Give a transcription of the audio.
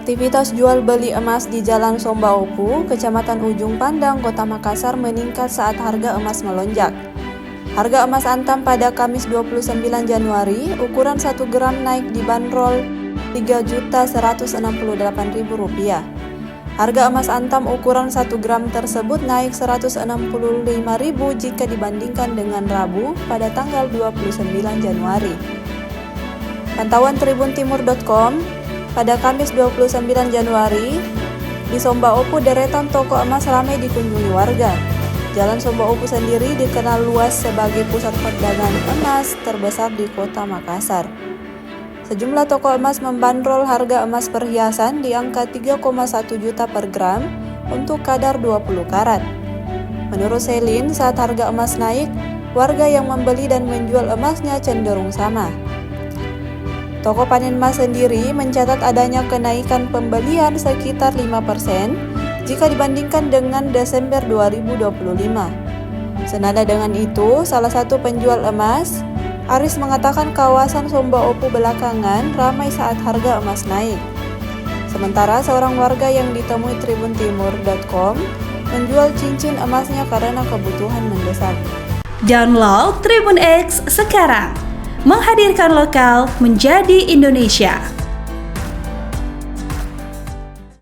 Aktivitas jual beli emas di Jalan Somba Opu, Kecamatan Ujung Pandang, Kota Makassar meningkat saat harga emas melonjak. Harga emas antam pada Kamis 29 Januari, ukuran 1 gram naik dibanderol Rp3.168.000. Harga emas antam ukuran 1 gram tersebut naik Rp165.000 jika dibandingkan dengan Rabu pada tanggal 29 Januari. Pantauan tribuntimur.com, pada Kamis 29 Januari, di Somba Opu deretan toko emas ramai dikunjungi warga. Jalan Somba Opu sendiri dikenal luas sebagai pusat perdagangan emas terbesar di Kota Makassar. Sejumlah toko emas membandrol harga emas perhiasan di angka 3,1 juta per gram untuk kadar 20 karat. Menurut Selin, saat harga emas naik, warga yang membeli dan menjual emasnya cenderung sama. Toko Panen Emas sendiri mencatat adanya kenaikan pembelian sekitar 5% jika dibandingkan dengan Desember 2025. Senada dengan itu, salah satu penjual emas, Aris, mengatakan kawasan Somba Opu belakangan ramai saat harga emas naik. Sementara seorang warga yang ditemui tribuntimur.com menjual cincin emasnya karena kebutuhan mendesak. Download Tribun X sekarang, menghadirkan lokal menjadi Indonesia.